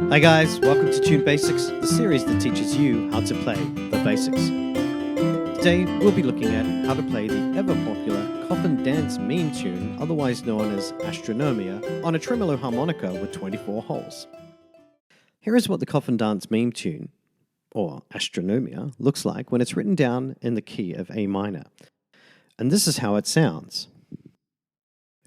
Hi guys, welcome to Tune Basics, the series that teaches you how to play the basics. Today we'll be looking at how to play the ever-popular Coffin dance meme tune, otherwise known as Astronomia, on a tremolo harmonica with 24 holes. Here is what the Coffin dance meme tune, or Astronomia, looks like when it's written down in the key of A minor. And this is how it sounds.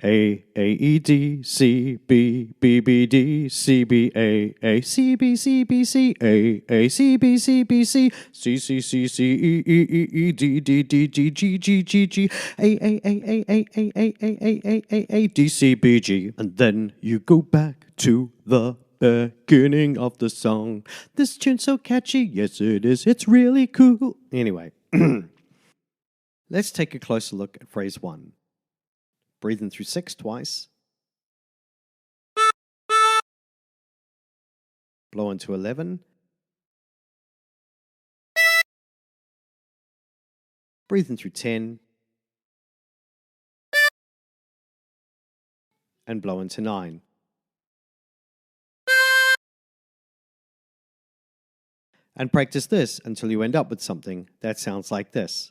A E D C B B B D C B A C B C B C A C B C B C C C C C E E E E D D D G G G G G A D C B G, and then you go back to the beginning of the song. This tune's so catchy, yes it is, it's really cool. Anyway, let's take a closer look at phrase 1. Breathe in through 6 twice. Blow into 11. Breathe in through 10. And blow into 9. And practice this until you end up with something that sounds like this.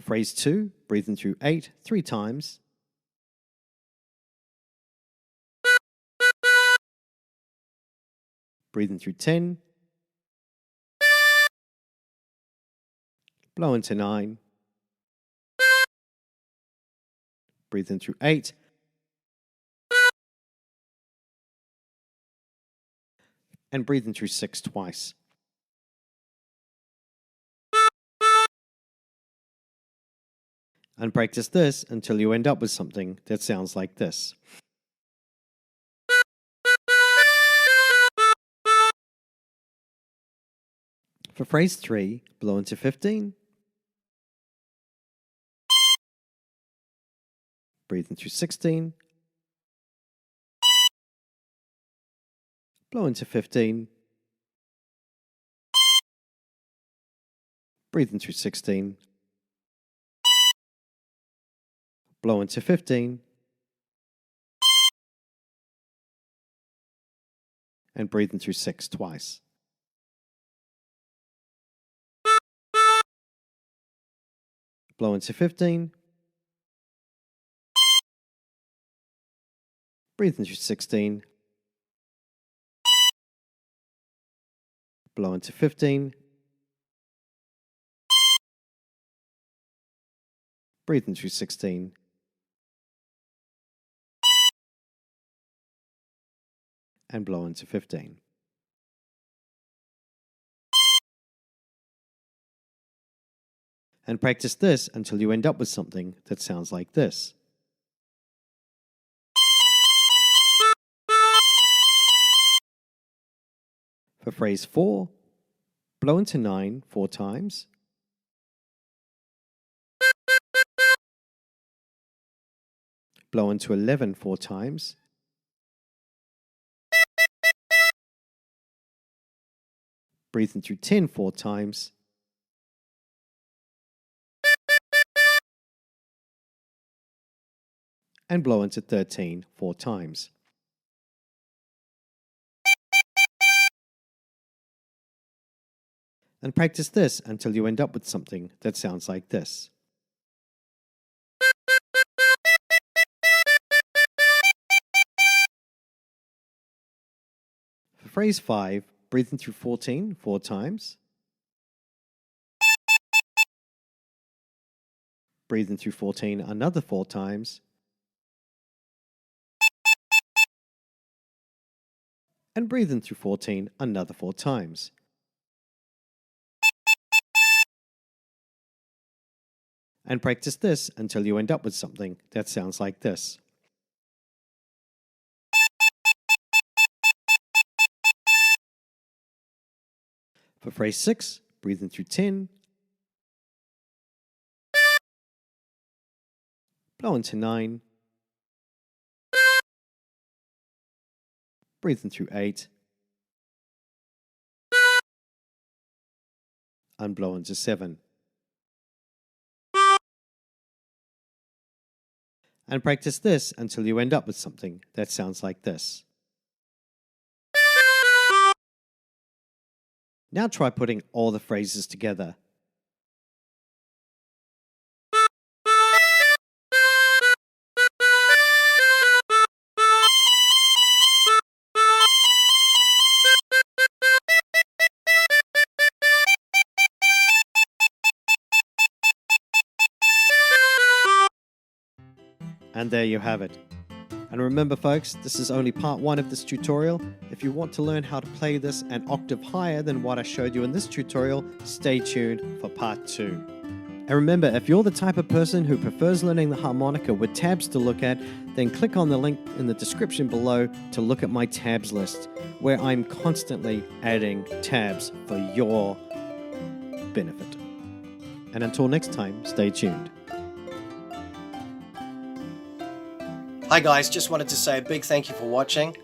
Phrase 2, breathe in through 8 3 times. Breathe in through 10. Blow into 9. Breathe in through 8. And breathe in through 6 twice. And practice this until you end up with something that sounds like this. For phrase 3, blow into 15. Breathe in through 16. Blow into 15. Breathe in through 16. Blow into 15. And breathe in through 6 twice. Blow into 15. Breathe in through 16. Blow into 15. Breathe in through 16. And blow into 15. And practice this until you end up with something that sounds like this. For phrase 4, blow into 9 4 times. Blow into 11 4 times. Breathe in through 10 4 times. And blow into 13 4 times. And practice this until you end up with something that sounds like this. For phrase 5, breathe in through 14 4 times. Breathe in through 14 another 4 times. And breathe in through 14 another 4 times. And practice this until you end up with something that sounds like this. For phrase 6, breathe in through 10. Blow into 9. Breathe in through 8. And blow into 7. and practice this until you end up with something that sounds like this. Now try putting all the phrases together. And there you have it. And remember folks, this is only part 1 of this tutorial. If you want to learn how to play this an octave higher than what I showed you in this tutorial, stay tuned for part 2. And remember, if you're the type of person who prefers learning the harmonica with tabs to look at, then click on the link in the description below to look at my tabs list, where I'm constantly adding tabs for your benefit. And until next time, stay tuned. Hi guys, just wanted to say a big thank you for watching.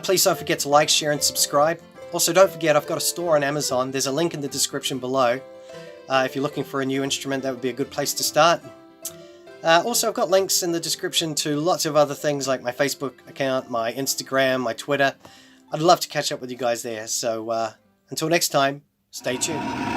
Please don't forget to like, share and subscribe. Also don't forget I've got a store on Amazon. There's a link in the description below. If you're looking for a new instrument, that would be a good place to start. Also I've got links in the description to lots of other things like my Facebook account, my Instagram, my Twitter. I'd love to catch up with you guys there. So until next time, stay tuned.